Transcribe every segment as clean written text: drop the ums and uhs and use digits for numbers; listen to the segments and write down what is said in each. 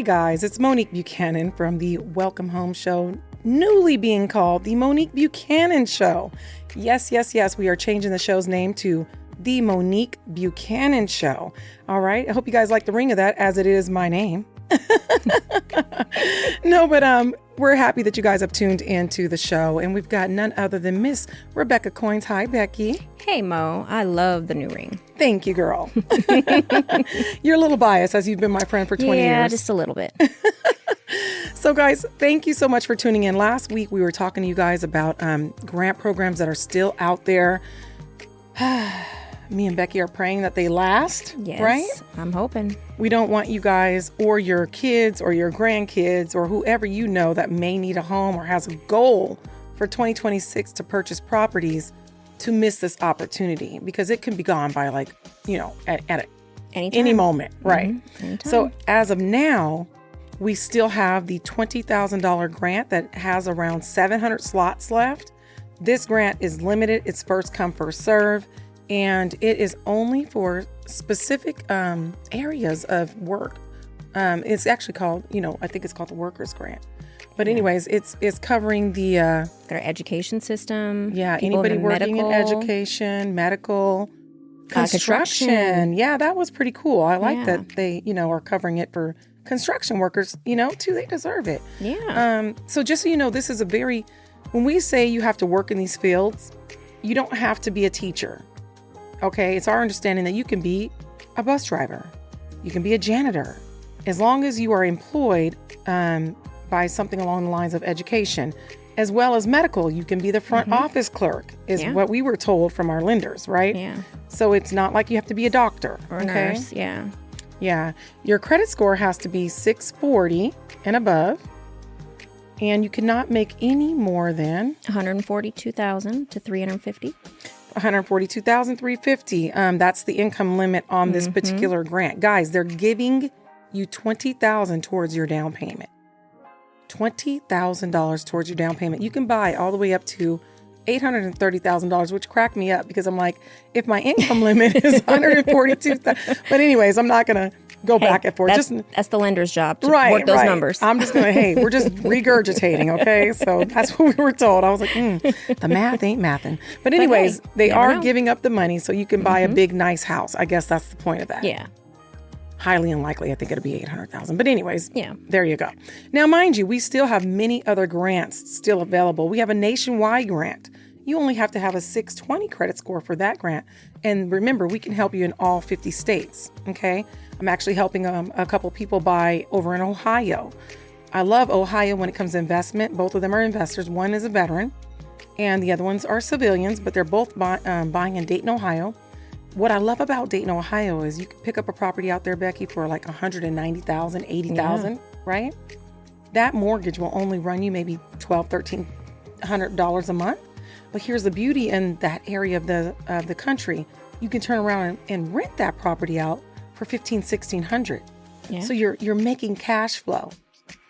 Hey guys, it's Monique Buchanan from the Welcome Home Show, newly being called the Monique Buchanan Show. Yes, we are changing the show's name to the Monique Buchanan Show. All right, I hope you guys like the ring of that, as it is my name. No, but we're happy that you guys have tuned into the show, and we've got none other than Miss Rebecca Coins. Hi, Becky. Hey, Mo. I love the new ring. Thank you, girl. You're a little biased, as you've been my friend for 20 years. Yeah, just a little bit. So, guys, thank you so much for tuning in. Last week, we were talking to you guys about grant programs that are still out there. Me and Becky are praying that they last, Yes, right? I'm hoping. We don't want you guys or your kids or your grandkids or whoever you know that may need a home or has a goal for 2026 to purchase properties to miss this opportunity, because it can be gone by at any moment, right? Anytime. So as of now, we still have the $20,000 grant that has around 700 slots left. This grant is limited. It's first come, first serve. And it is only for specific areas of work. It's actually called, I think it's called the Workers Grant. But anyways, it's covering the... Their education system. Yeah, anybody working in education, medical, construction. Yeah, that was pretty cool. I like that they, are covering it for construction workers, too. They deserve it. Yeah. So just so you know, this is when we say you have to work in these fields, you don't have to be a teacher. Okay, it's our understanding that you can be a bus driver, you can be a janitor, as long as you are employed by something along the lines of education, as well as medical. You can be the front office clerk, is what we were told from our lenders, right? Yeah. So it's not like you have to be a doctor. Or a nurse, yeah. Yeah. Your credit score has to be 640 and above, and you cannot make any more than $142,000 to $350,000. $142,350. That's the income limit on this particular grant. Guys, they're giving you $20,000 towards your down payment. $20,000 towards your down payment. You can buy all the way up to $830,000, which cracked me up because I'm like, if my income limit is $142,000, but anyways, I'm not gonna go back and forth. That's the lender's job to work those numbers. I'm just gonna, we're just regurgitating, okay? So that's what we were told. I was like, the math ain't mathin'. But anyways, they are giving up the money so you can buy a big, nice house. I guess that's the point of that. Yeah. Highly unlikely. I think it'll be $800,000. But anyways, yeah, there you go. Now, mind you, we still have many other grants still available. We have a nationwide grant. You only have to have a 620 credit score for that grant. And remember, we can help you in all 50 states, okay? I'm actually helping a couple people buy over in Ohio. I love Ohio when it comes to investment. Both of them are investors. One is a veteran and the other ones are civilians, but they're both buying in Dayton, Ohio. What I love about Dayton, Ohio is you can pick up a property out there, Becky, for like $190,000, $80,000, right? That mortgage will only run you maybe $1,200, $1,300 a month. But here's the beauty in that area of the country. You can turn around and rent that property out for $1,500, $1,600. Yeah. So you're making cash flow.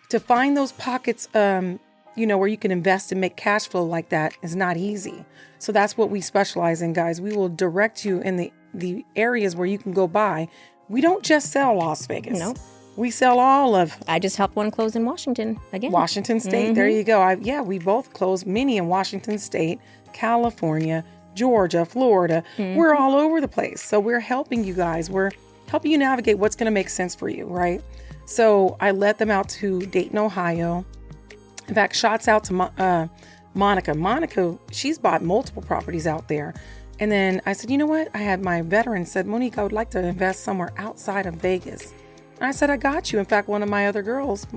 To find those pockets, where you can invest and make cash flow like that is not easy. So that's what we specialize in, guys. We will direct you in the areas where you can go buy. We don't just sell Las Vegas. Nope. We sell all of... I just helped one close in Washington again. Washington State. There you go. We both closed many in Washington State, California, Georgia, Florida. We're all over the place. So we're helping you guys. We're helping you navigate what's going to make sense for you, right? So I led them out to Dayton, Ohio. In fact, shots out to Monica. Monica, she's bought multiple properties out there. And then I said, you know what? I had my veteran said, Monique, I would like to invest somewhere outside of Vegas. And I said, I got you. In fact, one of my other girls,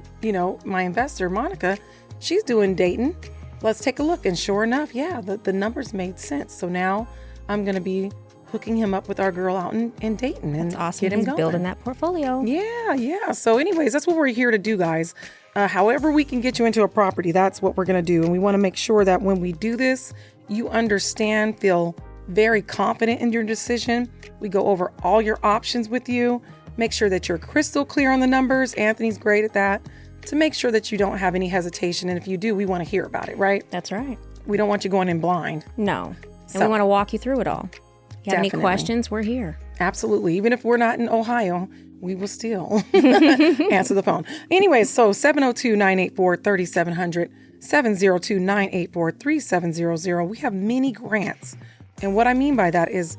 my investor, Monica, she's doing Dayton. Let's take a look. And sure enough, the numbers made sense. So now I'm going to be hooking him up with our girl out in Dayton. And that's awesome. Get him He's going. Building that portfolio. Yeah. So anyways, that's what we're here to do, guys. However we can get you into a property, that's what we're going to do. And we want to make sure that when we do this, you understand, feel very confident in your decision. We go over all your options with you. Make sure that you're crystal clear on the numbers. Anthony's great at that. To make sure that you don't have any hesitation. And if you do, we want to hear about it, right? That's right. We don't want you going in blind. No. And we want to walk you through it all. If you have any questions, we're here. Absolutely. Even if we're not in Ohio, we will still answer the phone. Anyways, so 702-984-3700, 702-984-3700. We have many grants. And what I mean by that is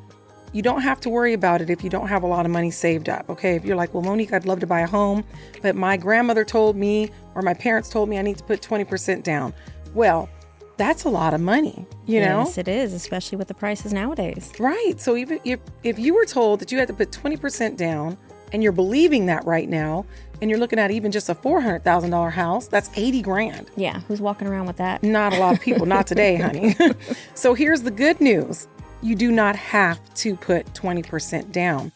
you don't have to worry about it if you don't have a lot of money saved up, okay? If you're like, well, Monique, I'd love to buy a home, but my grandmother told me or my parents told me I need to put 20% down. Well, that's a lot of money, you know? Yes, it is, especially with the prices nowadays. Right. So even if you were told that you had to put 20% down and you're believing that right now, and you're looking at even just a $400,000 house, that's 80 grand. Yeah. Who's walking around with that? Not a lot of people. Not today, honey. So here's the good news. You do not have to put 20% down.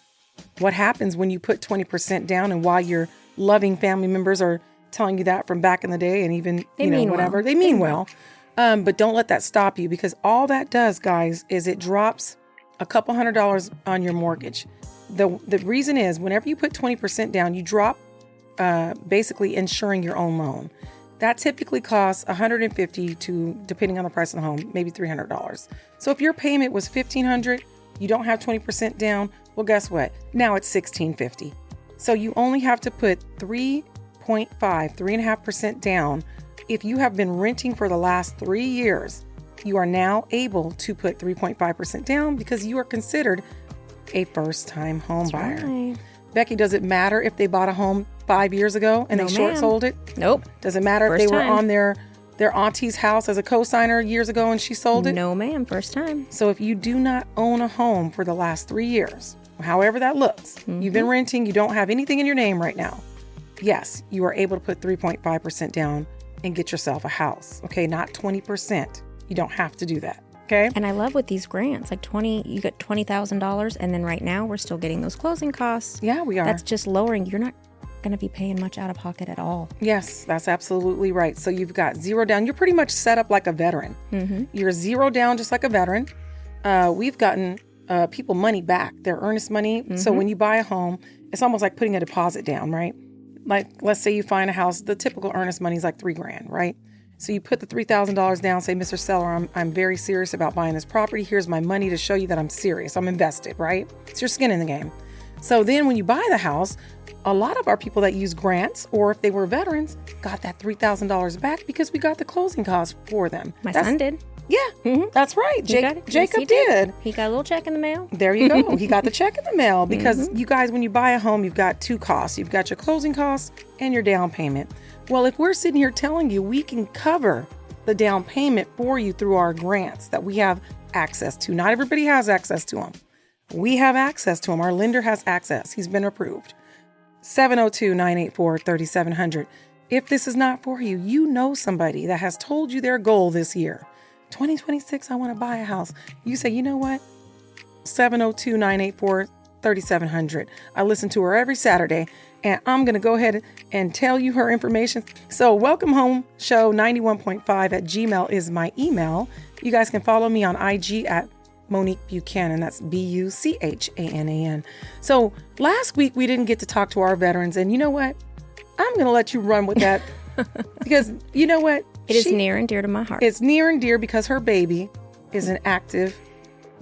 What happens when you put 20% down and while your loving family members are telling you that from back in the day and even, whatever, they mean well. But don't let that stop you, because all that does, guys, is it drops a couple $100 on your mortgage. The reason is whenever you put 20% down, you drop basically insuring your own loan. That typically costs $150 to, depending on the price of the home, maybe $300. So if your payment was $1,500, you don't have 20% down, well, guess what? Now it's $1,650. So you only have to put 3.5% down. If you have been renting for the last 3 years, you are now able to put 3.5% down because you are considered a first-time home buyer. Right. Becky, does it matter if they bought a home 5 years ago and they short sold it? Nope. Does it matter if they were on their auntie's house as a co-signer years ago and she sold it? No, ma'am. First time. So if you do not own a home for the last 3 years, however that looks, you've been renting, you don't have anything in your name right now, yes, you are able to put 3.5% down and get yourself a house. Okay, not 20%. You don't have to do that. Okay. And I love with these grants, like you get $20,000, and then right now we're still getting those closing costs. Yeah, we are. That's just lowering. You're not going to be paying much out of pocket at all. Yes, that's absolutely right. So you've got zero down. You're pretty much set up like a veteran. You're zero down just like a veteran. We've gotten people money back, their earnest money. So when you buy a home, it's almost like putting a deposit down, right? Like, let's say you find a house, the typical earnest money is like $3,000, right? So you put the $3,000 down, say, Mr. Seller, I'm very serious about buying this property. Here's my money to show you that I'm serious. I'm invested, right? It's your skin in the game. So then when you buy the house, a lot of our people that use grants, or if they were veterans, got that $3,000 back because we got the closing costs for them. My son did. Yeah, that's right. Jacob did. He got a little check in the mail. There you go. He got the check in the mail because you guys, when you buy a home, you've got two costs. You've got your closing costs and your down payment. Well, if we're sitting here telling you we can cover the down payment for you through our grants that we have access to, not everybody has access to them. We have access to them. Our lender has access. He's been approved. 702-984-3700. If this is not for you, you know somebody that has told you their goal this year. 2026, I want to buy a house. You say, you know what? 702-984-3700. I listen to her every Saturday, and I'm going to go ahead and tell you her information. So welcome home show 91.5 at Gmail is my email. You guys can follow me on IG at Monique Buchanan. That's Buchanan. So last week we didn't get to talk to our veterans, and you know what? I'm going to let you run with that because you know what? It is near and dear to my heart. It's near and dear because her baby is an active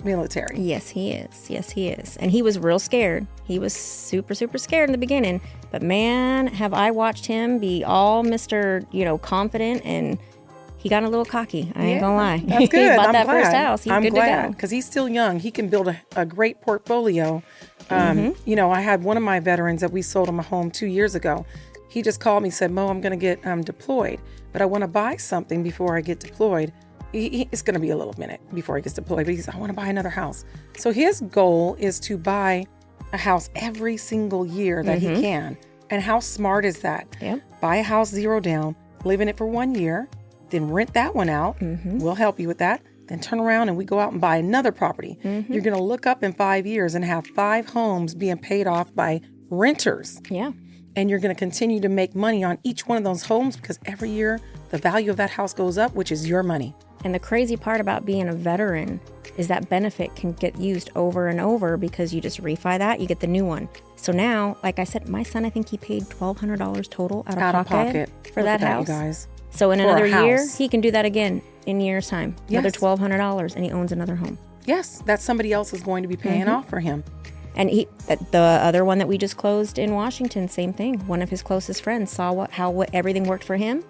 military. Yes, he is. Yes, he is. And he was real scared. He was super, super scared in the beginning. But man, have I watched him be all Mr., confident, and he got a little cocky. I ain't gonna lie. That's good. He bought that glad. first house. He's good to go. Because he's still young. He can build a great portfolio. I had one of my veterans that we sold him a home 2 years ago. He just called me and said, Mo, I'm going to get deployed, but I want to buy something before I get deployed. It's going to be a little minute before he gets deployed, but he said, I want to buy another house. So his goal is to buy a house every single year that he can. And how smart is that? Yep. Buy a house zero down, live in it for 1 year, then rent that one out. We'll help you with that. Then turn around and we go out and buy another property. You're going to look up in 5 years and have 5 homes being paid off by renters. Yeah. And you're going to continue to make money on each one of those homes because every year the value of that house goes up, which is your money. And the crazy part about being a veteran is that benefit can get used over and over because you just refi that, you get the new one. So now, like I said, my son, I think he paid $1,200 total out of pocket for that house. You guys. So in another year, he can do that again in a year's time. Another $1,200 and he owns another home. Yes, that somebody else is going to be paying off for him. And the other one that we just closed in Washington, same thing. One of his closest friends saw how everything worked for him.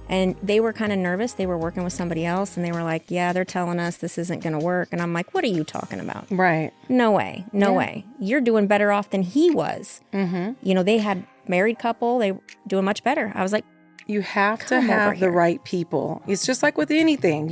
And they were kind of nervous. They were working with somebody else, and they were like, yeah, they're telling us this isn't going to work. And I'm like, what are you talking about? Right. No way. No way. You're doing better off than he was. Mm-hmm. They had married couple. They were doing much better. I was like, you have to have the right people. It's just like with anything,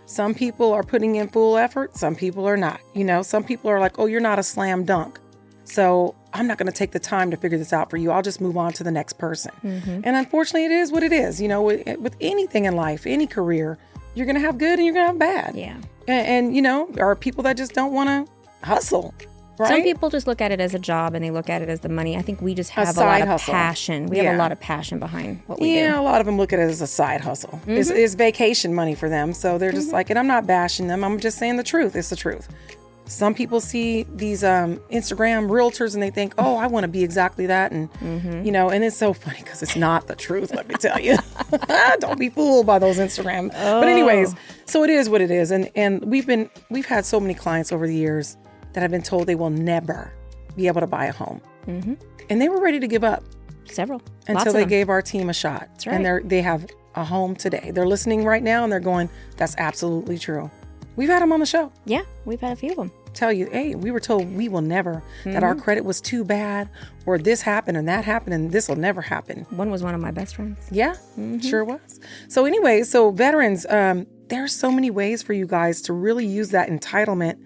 some people are putting in full effort. Some people are not. Some people are like, oh, you're not a slam dunk. So I'm not going to take the time to figure this out for you. I'll just move on to the next person. Mm-hmm. And unfortunately, it is what it is. With anything in life, any career, you're going to have good and you're going to have bad. Yeah. And there are people that just don't want to hustle. Right? Some people just look at it as a job and they look at it as the money. I think we just have a lot of passion. We have a lot of passion behind what we do. Yeah, a lot of them look at it as a side hustle. Mm-hmm. It's vacation money for them. So they're just like, and I'm not bashing them. I'm just saying the truth. It's the truth. Some people see these Instagram realtors and they think, oh, I want to be exactly that. And, and it's so funny because it's not the truth, let me tell you. Don't be fooled by those Instagram. Oh. But anyways, so it is what it is. And we've had so many clients over the years that have been told they will never be able to buy a home. Mm-hmm. And they were ready to give up. Several. Until they gave our team a shot. That's right. And they have a home today. They're listening right now and they're going, that's absolutely true. We've had them on the show. Yeah, we've had a few of them. Tell you, hey, we were told we will never, that our credit was too bad, or this happened and that happened and this will never happen. One was one of my best friends. Yeah, sure was. So anyway, veterans, there's so many ways for you guys to really use that entitlement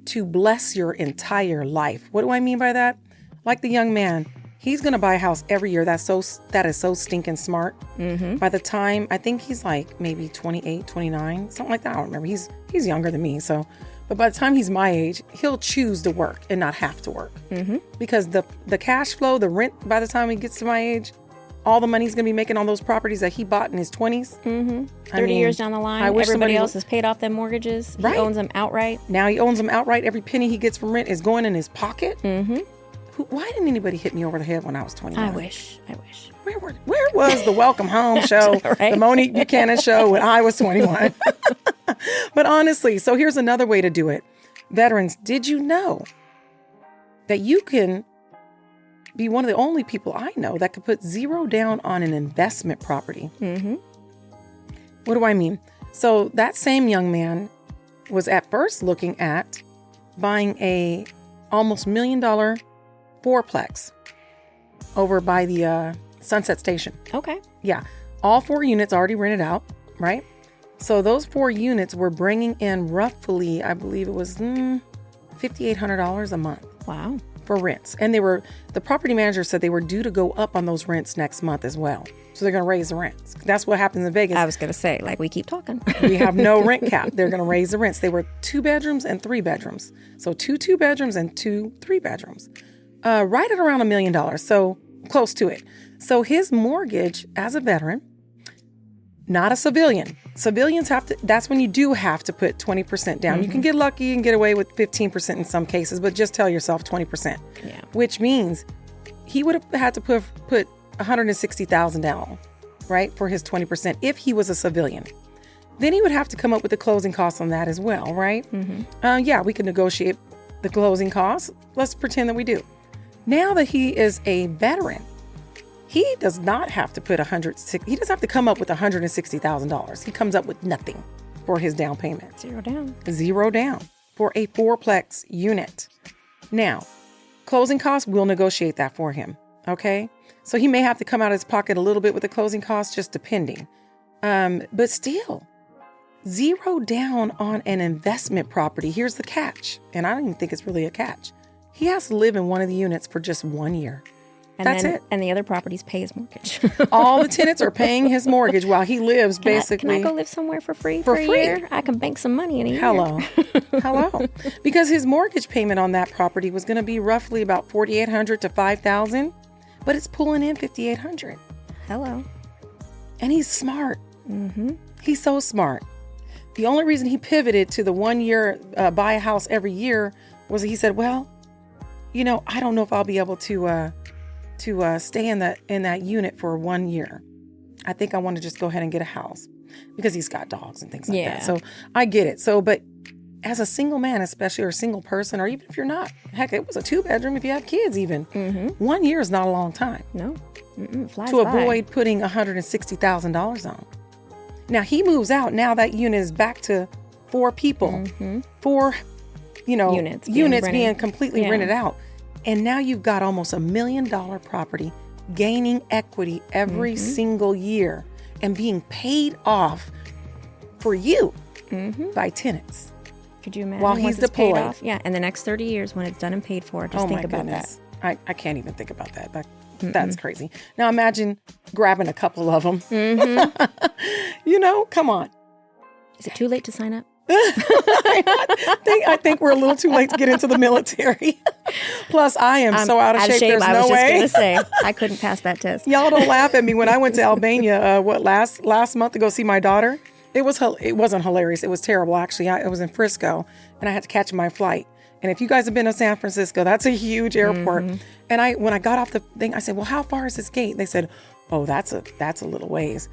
to bless your entire life. What do I mean by that? Like the young man, he's going to buy a house every year. That is so stinking smart. Mm-hmm. By the time, I think he's like maybe 28, 29, something like that. I don't remember. He's younger than me. But by the time he's my age, he'll choose to work and not have to work. Mm-hmm. Because the cash flow, the rent, by the time he gets to my age, all the money he's going to be making on those properties that he bought in his 20s. Mm-hmm. 30 years down the line, everybody else has paid off their mortgages. Right. He owns them outright. Now he owns them outright. Every penny he gets from rent is going in his pocket. Mm-hmm. Why didn't anybody hit me over the head when I was 21? I wish. Where was the Welcome Home show, right? The Monique Buchanan show when I was 21? But honestly, so here's another way to do it. Veterans, did you know that you can be one of the only people I know that could put zero down on an investment property? Mm-hmm. What do I mean? So that same young man was at first looking at buying a almost $1 million fourplex over by the Sunset Station. Okay. Yeah. All 4 units already rented out, right? So those 4 units were bringing in roughly, I believe it was $5,800 a month. Wow. For rents. And the property manager said they were due to go up on those rents next month as well. So they're going to raise the rents. That's what happens in Vegas. I was going to say, like, we keep talking. We have no rent cap. They're going to raise the rents. They were 2 bedrooms and 3 bedrooms. So 2 bedrooms and 2 3 bedrooms. Right at around $1 million. So close to it. So his mortgage as a veteran, not a civilian. Civilians that's when you do have to put 20% down. Mm-hmm. You can get lucky and get away with 15% in some cases, but just tell yourself 20%. Yeah. Which means he would have had to put $160,000 down, right, for his 20% if he was a civilian. Then he would have to come up with the closing costs on that as well, right? Mm-hmm. Yeah, we can negotiate the closing costs. Let's pretend that we do. Now that he is a veteran, he does not have to put he doesn't have to come up with $160,000. He comes up with nothing for his down payment. Zero down for a fourplex unit. Now, closing costs, we'll negotiate that for him. Okay. So he may have to come out of his pocket a little bit with the closing costs, just depending. But still, zero down on an investment property. Here's the catch. And I don't even think it's really a catch. He has to live in one of the units for just 1 year. That's it. And the other properties pay his mortgage. All the tenants are paying his mortgage while he lives, basically. Can I go live somewhere for free for a year? I can bank some money in a year. Hello. Because his mortgage payment on that property was going to be roughly about $4,800 to $5,000, but it's pulling in $5,800. Hello. And he's smart. Mm-hmm. He's so smart. The only reason he pivoted to the 1 year buy a house every year was he said, well, I don't know if I'll be able to stay in that unit for 1 year. I think I want to just go ahead and get a house because he's got dogs and things like that. So I get it. So, but as a single man, especially, or a single person, or even if you're not, heck, it was a 2-bedroom if you have kids even. 1 year is not a long time. No. Flies to by. avoid putting $160,000 on. Now he moves out. Now that unit is back to 4 people, 4, units being completely rented out. And now you've got almost $1 million property gaining equity every single year and being paid off for you by tenants. Could you imagine while he's once it's paid deployed? off? Yeah, in the next 30 years when it's done and paid for, just think about that. I can't even think about that. That's crazy. Now imagine grabbing a couple of them. Come on. Is it too late to sign up? I think we're a little too late to get into the military. Plus, I am so out of shape. There's I no was way. just going to say, I couldn't pass that test. Y'all don't laugh at me. When I went to Albania, last month to go see my daughter, it wasn't hilarious. It was terrible, actually. I was in Frisco, and I had to catch my flight. And if you guys have been to San Francisco, that's a huge airport. And when I got off the thing, I said, well, how far is this gate? They said, oh, that's a little ways.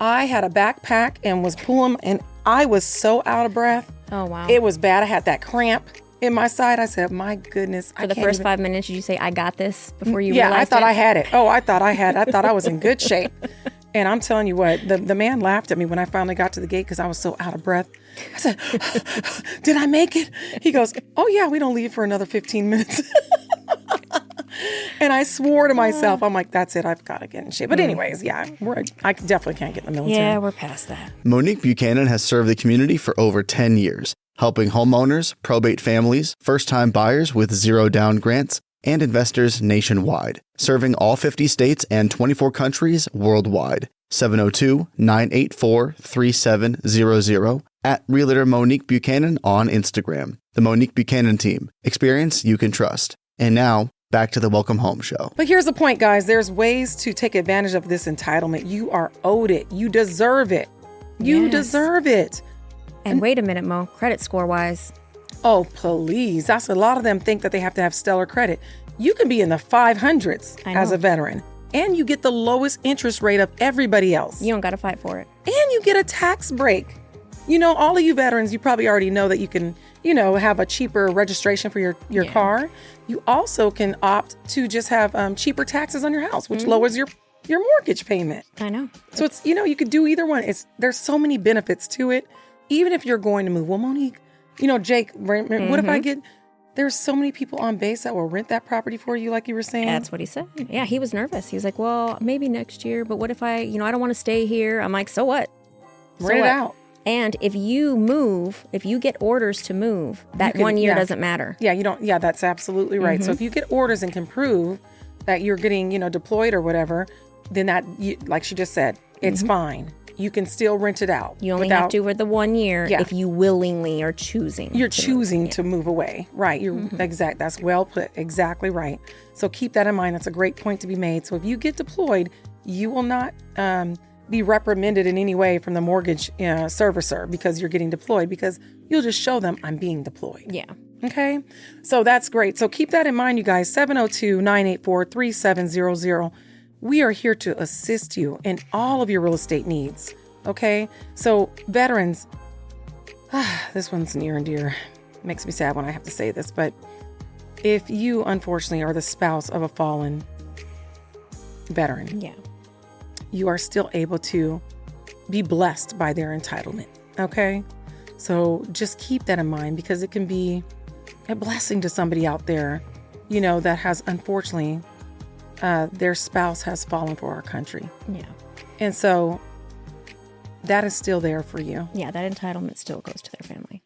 I had a backpack and was pulling, and I was so out of breath. Oh, wow. It was bad. I had that cramp in my side. I said, my goodness. For the first 5 minutes, did you say, I got this before you realized it? Yeah, I thought I had it. Oh, I thought I was in good shape. And I'm telling you what, the man laughed at me when I finally got to the gate because I was so out of breath. I said, did I make it? He goes, oh, yeah, we don't leave for another 15 minutes. And I swore to myself, I'm like, that's it. I've got to get in shape. But anyways, yeah, I definitely can't get in the military. Yeah, we're past that. Monique Buchanan has served the community for over 10 years, helping homeowners, probate families, first-time buyers with zero down grants, and investors nationwide, serving all 50 states and 24 countries worldwide. 702-984-3700 at Realtor Monique Buchanan on Instagram. The Monique Buchanan Team. Experience you can trust. And now, back to the Welcome Home Show. But here's the point, guys. There's ways to take advantage of this entitlement. You are owed it. You deserve it. You deserve it. And wait a minute, Mo. Credit score-wise. Oh, please. That's a lot of them think that they have to have stellar credit. You can be in the 500s as a veteran, and you get the lowest interest rate of everybody else. You don't got to fight for it. And you get a tax break. All of you veterans, you probably already know that you can, have a cheaper registration for your car. You also can opt to just have cheaper taxes on your house, which lowers your mortgage payment. I know. So it's, you could do either one. There's so many benefits to it, even if you're going to move. Well, Monique, Jake, what if I get, there's so many people on base that will rent that property for you, like you were saying. That's what he said. Yeah, he was nervous. He was like, well, maybe next year, but what if I don't want to stay here? I'm like, so what? Rent it out. And if you move, if you get orders to move, that 1 year doesn't matter. Yeah, you don't. Yeah, that's absolutely right. So if you get orders and can prove that you're getting, deployed or whatever, then that, like she just said, it's fine. You can still rent it out. You only have to with the 1 year if you willingly are choosing. You're choosing to move away. Right. You're exact. That's well put. Exactly right. So keep that in mind. That's a great point to be made. So if you get deployed, you will not be reprimanded in any way from the mortgage servicer because you're getting deployed, because you'll just show them I'm being deployed. Yeah. Okay. So that's great. So keep that in mind, you guys. 702-984-3700. We are here to assist you in all of your real estate needs. Okay. So veterans, this one's near and dear. It makes me sad when I have to say this, but if you unfortunately are the spouse of a fallen veteran, you are still able to be blessed by their entitlement. Okay. So just keep that in mind, because it can be a blessing to somebody out there, that has unfortunately their spouse has fallen for our country. Yeah. And so that is still there for you. Yeah, that entitlement still goes to their family.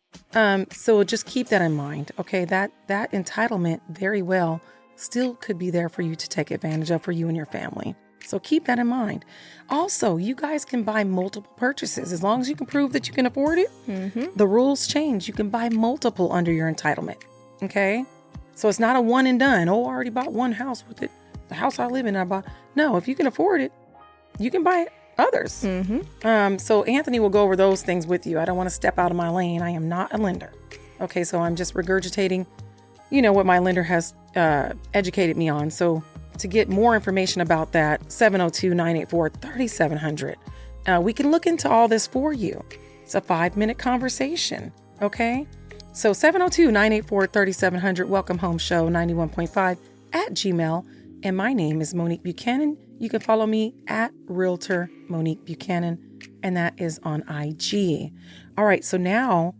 So just keep that in mind. Okay, that entitlement very well still could be there for you to take advantage of for you and your family. So keep that in mind. Also, you guys can buy multiple purchases as long as you can prove that you can afford it. The rules change. You can buy multiple under your entitlement. Okay, so it's not a one and done. Oh, I already bought one house with it. The house I live in, I bought. No, if you can afford it, you can buy others. So Anthony will go over those things with you. I don't want to step out of my lane. I am not a lender. Okay, so I'm just regurgitating, what my lender has educated me on. So to get more information about that, 702-984-3700. We can look into all this for you. It's a 5-minute conversation. Okay. So 702-984-3700, Welcome Home Show 91.5 at Gmail. And my name is Monique Buchanan. You can follow me at Realtor Monique Buchanan, and that is on IG. All right, so now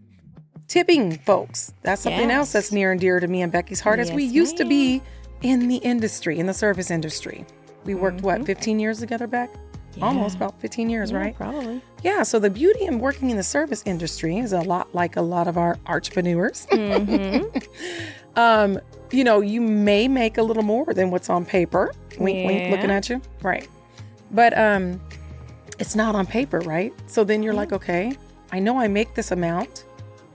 tipping, folks. That's something else that's near and dear to me and Becky's heart, as we used to be in the industry, in the service industry. We worked, 15 years together, Beck? Yeah. Almost about 15 years, right? Probably. Yeah, so the beauty in working in the service industry is a lot like a lot of our entrepreneurs. You may make a little more than what's on paper. Wink, wink, looking at you. Right. But it's not on paper, right? So then you're like, okay, I know I make this amount,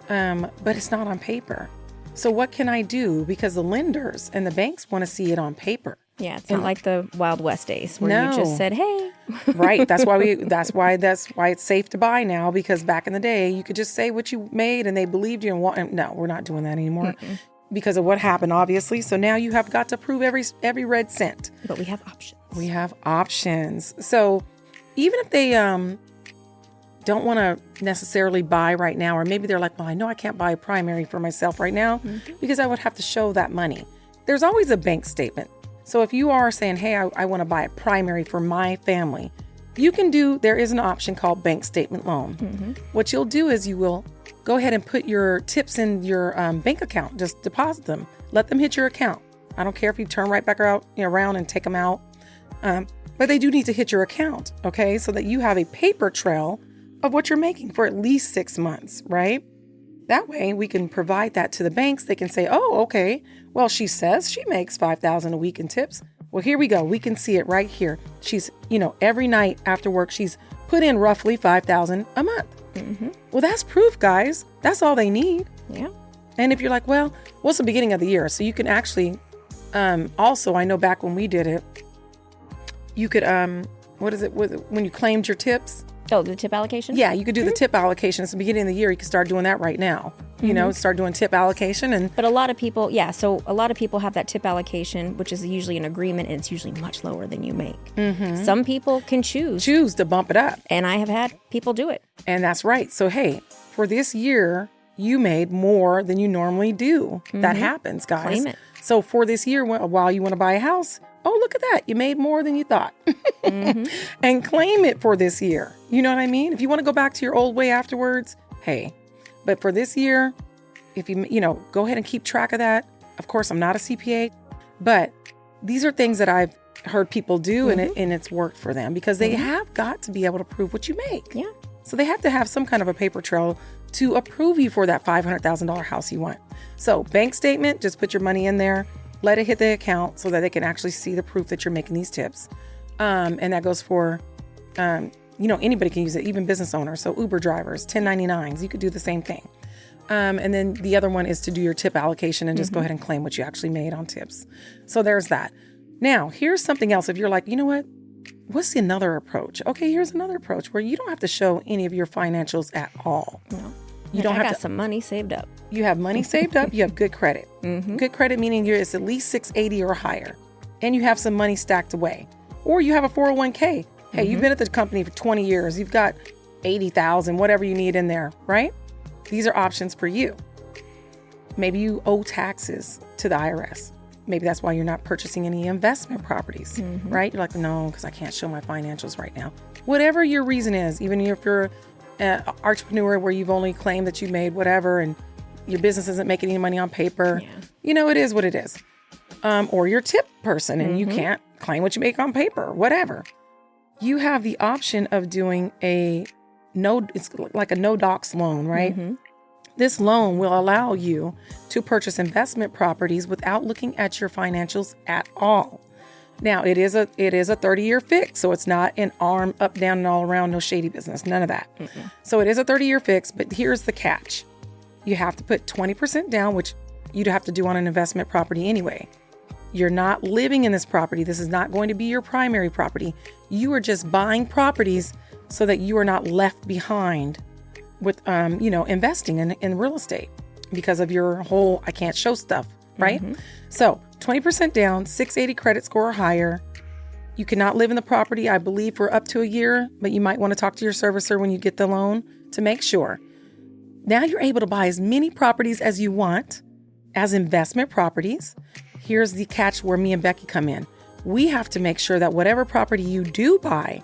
but it's not on paper. So what can I do? Because the lenders and the banks want to see it on paper. Yeah, it's not like the Wild West days where you just said, "Hey." Right. That's why it's safe to buy now, because back in the day you could just say what you made and they believed you. And no, we're not doing that anymore because of what happened, obviously. So now you have got to prove every red cent. But we have options. So even if they don't want to necessarily buy right now, or maybe they're like, well, I know I can't buy a primary for myself right now because I would have to show that money. There's always a bank statement. So if you are saying, hey, I want to buy a primary for my family, there is an option called bank statement loan. What you'll do is you will go ahead and put your tips in your bank account. Just deposit them. Let them hit your account. I don't care if you turn right back around and take them out. But they do need to hit your account, okay? So that you have a paper trail of what you're making for at least 6 months, right? That way we can provide that to the banks. They can say, oh, okay, well, she says she makes $5,000 a week in tips. Well, here we go. We can see it right here. She's, every night after work, she's put in roughly $5,000 a month. Well, that's proof, guys. That's all they need. Yeah. And if you're like, well, what's the beginning of the year? So you can actually, also, I know back when we did it, you could, when you claimed your tips? Oh, the tip allocation? Yeah, you could do the tip allocation. It's the beginning of the year. You can start doing that right now. Start doing tip allocation. But a lot of people, so a lot of people have that tip allocation, which is usually an agreement, and it's usually much lower than you make. Some people can choose to bump it up. And I have had people do it. And that's right. So, hey, for this year, you made more than you normally do. That happens, guys. Claim it. So for this year, while you want to buy a house, oh, look at that. You made more than you thought. And claim it for this year. You know what I mean? If you want to go back to your old way afterwards, hey. But for this year, if you go ahead and keep track of that. Of course, I'm not a CPA, but these are things that I've heard people do and it's worked for them because they have got to be able to prove what you make. Yeah. So they have to have some kind of a paper trail to approve you for that $500,000 house you want. So bank statement, just put your money in there. Let it hit the account so that they can actually see the proof that you're making these tips. And that goes for, anybody can use it, even business owners. So Uber drivers, 1099s, you could do the same thing. And then the other one is to do your tip allocation and just go ahead and claim what you actually made on tips. So there's that. Now, here's something else. If you're like, you know what? What's another approach? Okay, here's another approach where you don't have to show any of your financials at all. No. You don't I have got some money saved up. You have money saved up. You have good credit. Good credit meaning it's at least 680 or higher. And you have some money stacked away. Or you have a 401k. Hey, you've been at the company for 20 years. You've got 80,000, whatever you need in there, right? These are options for you. Maybe you owe taxes to the IRS. Maybe that's why you're not purchasing any investment properties, right? You're like, no, because I can't show my financials right now. Whatever your reason is, even if you're an entrepreneur where you've only claimed that you made whatever and your business isn't making any money on paper, it is what it is. Or you're a tip person and you can't claim what you make on paper, whatever. You have the option of doing it's like a no-docs loan, right? This loan will allow you to purchase investment properties without looking at your financials at all. Now, it is a 30-year fix, so it's not an arm up, down, and all around, no shady business, none of that. So it is a 30-year fix, but here's the catch. You have to put 20% down, which you'd have to do on an investment property anyway. You're not living in this property. This is not going to be your primary property. You are just buying properties so that you are not left behind with, investing in real estate because of your whole, I can't show stuff, right? So 20% down, 680 credit score or higher. You cannot live in the property, I believe, for up to a year, but you might want to talk to your servicer when you get the loan to make sure. Now you're able to buy as many properties as you want as investment properties. Here's the catch where me and Becky come in. We have to make sure that whatever property you do buy,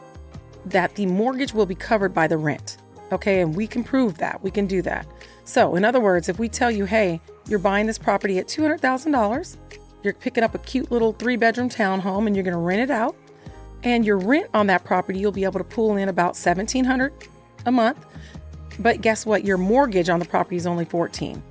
that the mortgage will be covered by the rent. Okay, and we can prove that. We can do that. So in other words, if we tell you, hey, you're buying this property at $200,000, you're picking up a cute little 3-bedroom townhome and you're going to rent it out, and your rent on that property, you'll be able to pull in about $1,700 a month. But guess what? Your mortgage on the property is only $1,400.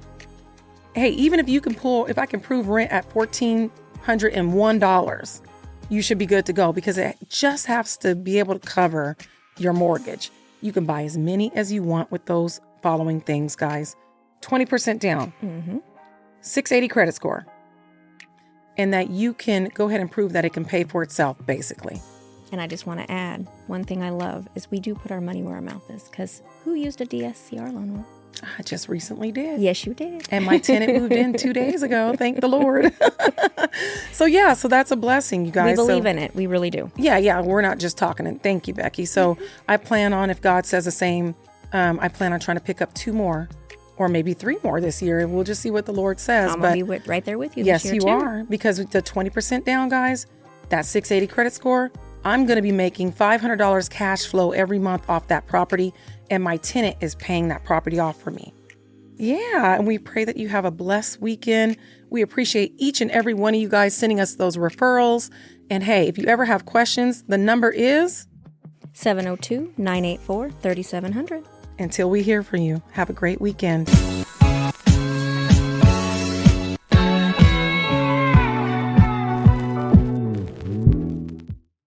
Hey, even if I can prove rent at $1,401, you should be good to go, because it just has to be able to cover your mortgage. You can buy as many as you want with those following things, guys. 20% down, 680 credit score, and that you can go ahead and prove that it can pay for itself, basically. And I just want to add, one thing I love is we do put our money where our mouth is, because who used a DSCR loan? Will? I just recently did. Yes, you did. And my tenant moved in 2 days ago. Thank the Lord. So that's a blessing, you guys. We believe in it. We really do. Yeah. We're not just talking. And thank you, Becky. So I plan on, if God says the same, I plan on trying to pick up 2 more or maybe 3 more this year. And we'll just see what the Lord says. I'm going to be right there with you yes, this year, you are. Because with the 20% down, guys, that 680 credit score, I'm going to be making $500 cash flow every month off that property. And my tenant is paying that property off for me. Yeah, and we pray that you have a blessed weekend. We appreciate each and every one of you guys sending us those referrals. And hey, if you ever have questions, the number is 702-984-3700. Until we hear from you, have a great weekend.